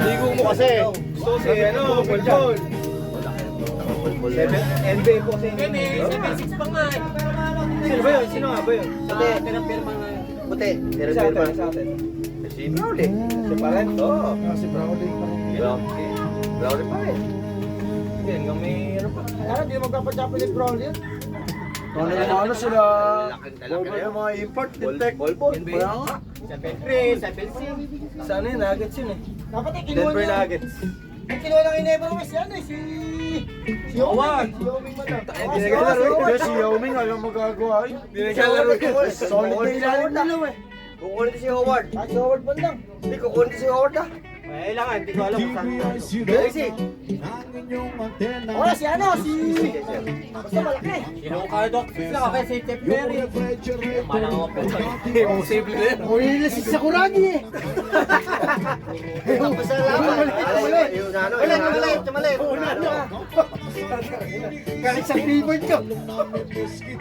Ligo mo kasi. So, si ano, Bulbul. NBA po kasi. 7-6 pa nga eh. Sino ba yun? Sino nga ba yun? Puti. Pinapirma nga. Puti. Sa atin, sa atin. Si Browley. Si Parento. Si Browley. Browley pa rin. Hindi, hanggang may ano pa. Kaya hindi magpapachapo ni Brown yun. Ano sila? Mga import, detect. Bolbol. Kaya nga. 7-3, 7-6. Sa ano yun? Nuggets yun eh. Dapat eh, kinuha Denver niya. Nuggets. Ang kinuha ng Inebro West yan eh, si Howard. Si Yoming man lang. Hindi naglalaro eh. Si Yao Ming, alam magagawa eh. Hindi naglalaro eh. Solid na ilalim nila eh. Kukunin si Howard. Ah, si Howard man lang. Hindi, kukunin si Howard ah. Kailangan, hindi ko alam kung saan. Basic. Wala si ano, si... Basta malaki. Sinukardok sila kasi si Chef Perry. Malang ako. Imposible na yun. Uy, si Sakuragi eh. Pasalamat. Tumalit. Galit sa rebound ko.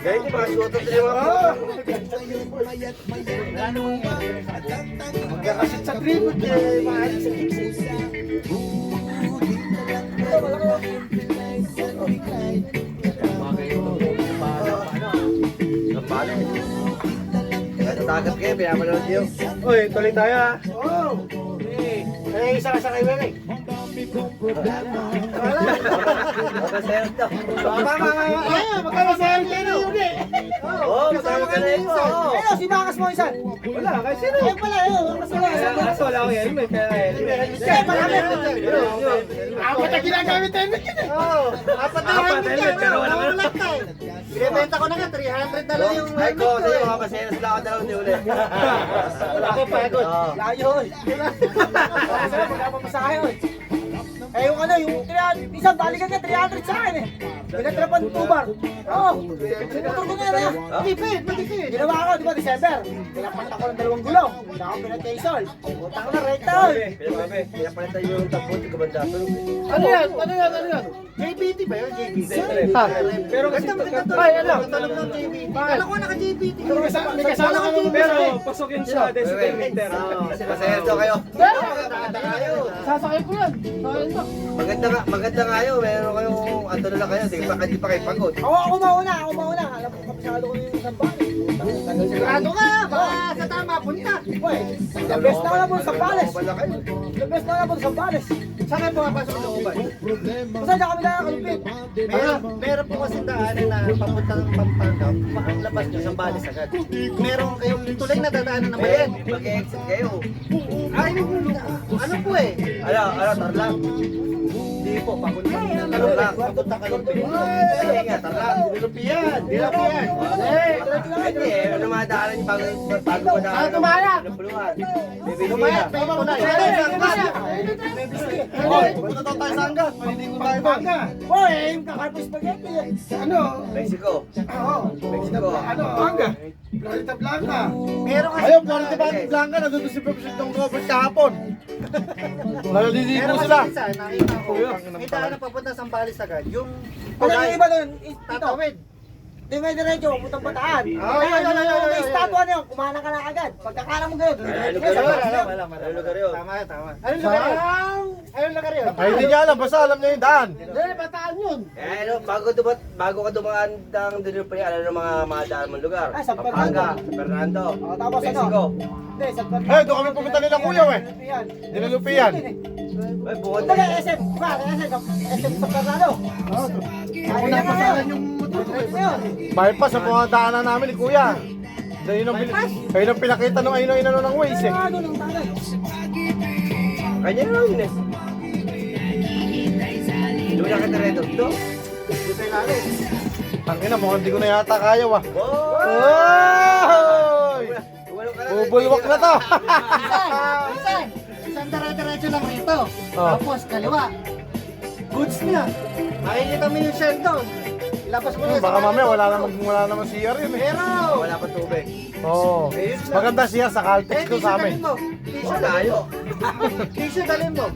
Kaya hindi mga suot at lima po. Magkakasit sa rebound eh. Maaari sa kicks eh. Ito, malaki. Kampala eh. Kaya tatagat kayo, pinapanood niyo. Uy, tuloy tayo ah. Oh! Eh, isa ka sa kay Weng eh. Masaya daw. Magkakasayang kayo na yun eh. Oo, masaya ka na yun. Ayun, si Bakas mo isan. Wala, kasi sino? Ayun pala, ayun. Bakas mo isan. Kaso wala akong helmet. Kaya helmet. Eh, marami. Apat na ginagamit helmet yun eh. Oo. Apat na Apat helmet helmet, yan. pero wala ka. Binibenta ko na nga, 300 na lang yung Ay ko, helmet ko sa'yo eh. mga masaya sila ako dalawang di ulit. Wala ko pagod. Oo. Layo eh. Kasi na pagkapamasahe eh. Eh yung ano, yung 300, isang balikan niya 300 sa akin eh. Pinatrapan 2 bar. Oo. Pinutol ko nga na yan. Matipid. Ginawa ko, di ba, December. Pinapunta ko ng 2 gulong. Hindi ako pinag-kaisol. Utang na, rekta eh. Pinapalitan yung taputi ko banda. Ano yan? JBT ba yun? JBT? Pero kasi Ay, alam. ng JBT. Bakit? Ako naka-JBT. May kasama ka ng pero pasok yun sa decimeter. Masaya daw kayo. Sasakay ko yan. Maganda nga yun. Meron kayong ano na lang kayo. Hindi pa kayo pagod. Ako mauna. Alam ko, kapisado ko yung Zambales. Sigurado ka, baka sa tama, punta. Uy, the best na lang po sa Zambales. The best na lang po sa Zambales. Saan kayo pumapasok ng Ubay? Basta na kami nakakalupit. Meron po kasi daanan na papuntang Pampanga, makalabas nyo sa Balis agad. Meron kayong tulay na dadaanan na maliit. Mag-exit kayo. Ay, ano po eh? Tarlac. Hindi po, papunta. Tarlac. Papunta Kalumpit. Sige nga, Tarlac. Dilapian. Hindi eh. Ano madaanan yung bago madaanan? Saan tumaya? Napuluhan. Bibili Tumayat, na. may tulay. Punta daw tayo sa hanggat. Maliligo tayo ba? Uy, yung kakarpo spaghetti. Ano? Mexico. Oo. Mexico. Ano? Blanca. Florida Blanca. Meron kasi Ayun, Florida Blanca. Nandun si President ng Robert kahapon. Naliligo Meron kasi sila. isa, nakita ko. May daanan papunta sa Balis agad. Yung Ano yung iba doon? Ito. tatawid. Di may diretso, putang bataan. Ay, May estatwa na yun, kumana ka na agad. Pagkakala mo gano'n, Wala. Ano lugar yun? Tama. Ayun lugar yun. Ayun lugar yun. Ay, hindi niya alam, basta alam niya yung daan. Hindi, bataan yun. Eh, ano, bago ka dumaan ng Dinupi, ano ng mga madaan mong lugar? Ah, San Pampanga, Fernando, Tapos ano? Mexico. Hindi, sa Eh, doon kami pumunta nila kuya, eh. Nilalupian. Ay, bukod Kumbaga, na. SM, SM sa Fernando. Ako na pasalan yung motor ko, eh. Bypass sa mga daanan namin ni kuya. Kayo nang pinakita nung ayun ng Waze, eh. Ano ng tagay? Kanya na yun eh. Doon na kita rin doon. Tangina, mukhang di ko na yata kaya, wah. Oy! Oy! Bubulwak na to. Isang dire-diretso lang rito. Oh. Tapos kaliwa. Goods na. Makikita mo yung shell doon. Ilabas mo na Baka mamaya wala naman CR yun, eh. Pero, Wala pa tubig. Oo. Maganda siya sa Caltex doon sa amin. Tissue Layo. Tissue dalhin mo.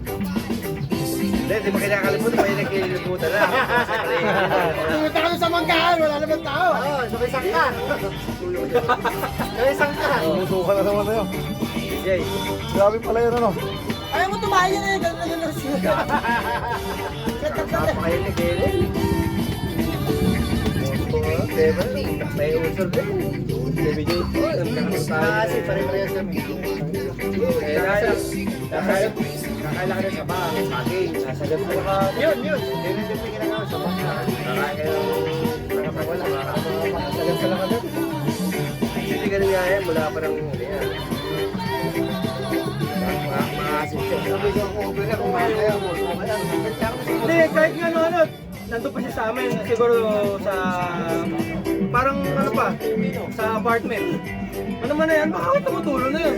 Hindi pa kinakalimutan, may nagkilimutan na. Pumunta kami sa Manggahan, wala naman tao. Oo, sabay sangka. Sabay sangka. Musukan na naman na yun. Si Jay. Grabe pala yun ano. Ayaw mo tumayo na eh. Ganun na ganun siya. Napakainig eh. May unsur din. Baby Jay. Kasi pare-parehas kami. Kakala ka rin sa bahay. Saging. Sasagat mo ka. Yun. Yun yung pinagawa sa bangka. Nakapagwala. Makasagat ka lang agad. Hindi ganun nga yan. Mula pa ng maasin siya. Sabi ko kung kumain kayo mo. Hindi, kahit nga ano, nandun pa siya sa amin, siguro sa, parang ano pa, sa apartment. Ano man na yan, baka ako tumutulo na yun.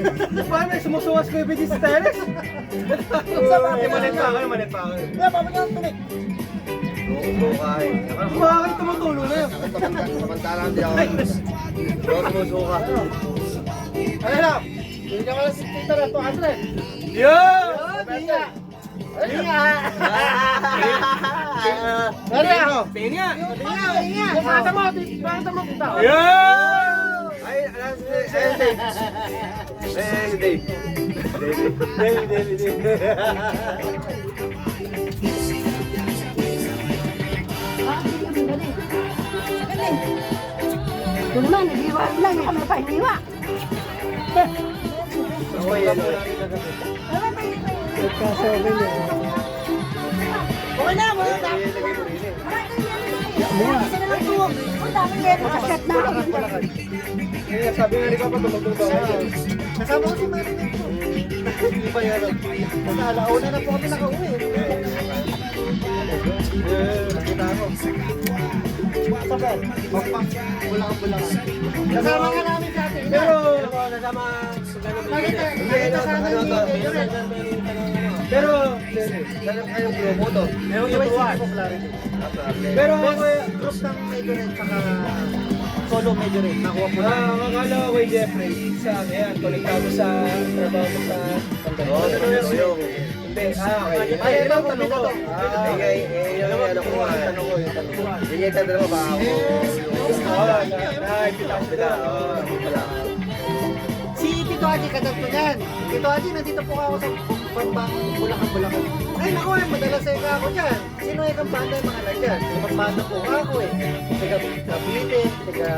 Paano, sumusungas ko yung sa terrace? Malit pa ako. Kaya paano niya ang tumik? Bukay. Baka kayo tumutulo na yun. Samantalang di ako. Huwag sumusuka. Ano na? Hindi ka wala si Tito na 200. Yo! Tinga! Nari ako! Tinga! Tinga! Pakata mo! Pakata mo kita! Yo! Ay, Dave. Si Dave. Ito naman, nag-iwa lang. Kami pa iniwa. Ako yan. Okay na, mga tao. Ang dami yan, nakaset na ako. Kaya sabi nga ni Papa, tumutulong daw ako. Kasama ko si Mari nito. Hindi pa yan. Kasi alauna na po kami nakauwi. Nakita ko. Sabar. Bulang-bulang. Kasama ka namin sa atin. Pero, Nakita sa akin ni Red. pero, Ganun kayong grupo to. Meron yung tutuan. pero, Group ng Major Red saka solo Major Red. Nakuha po na. akala ko kay Jeffrey, sa ayan, konektado sa trabaho mo sa Oo, yung. Hindi, okay. Ay, ito ang tanong ko. Yung ano ko nga. Hindi niya tatanong ba ako? Nakikita ko sila. Si Tito Haji, kadagto niyan. Tito Haji, nandito po ako sa Pampang Bulacan. Ay, naku, madalas sa ako dyan. Sino ay kampanda yung mga nandyan? Kampanda po ako eh. Taga Cavite, taga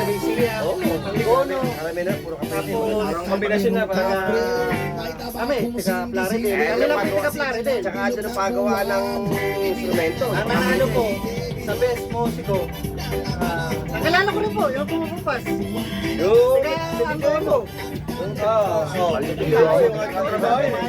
Bisia, Angono. Alam na, puro kapatid. Tapos, Kombinasyon na para kami, taga Plaridel. Kami lang po taga Plaridel. Tsaka ito na pagawa ng instrumento. Ang nanalo po sa best musiko. Nakalala ko rin po, yung pumupupas. Yung Taga Angono. Oo. yung trabaho.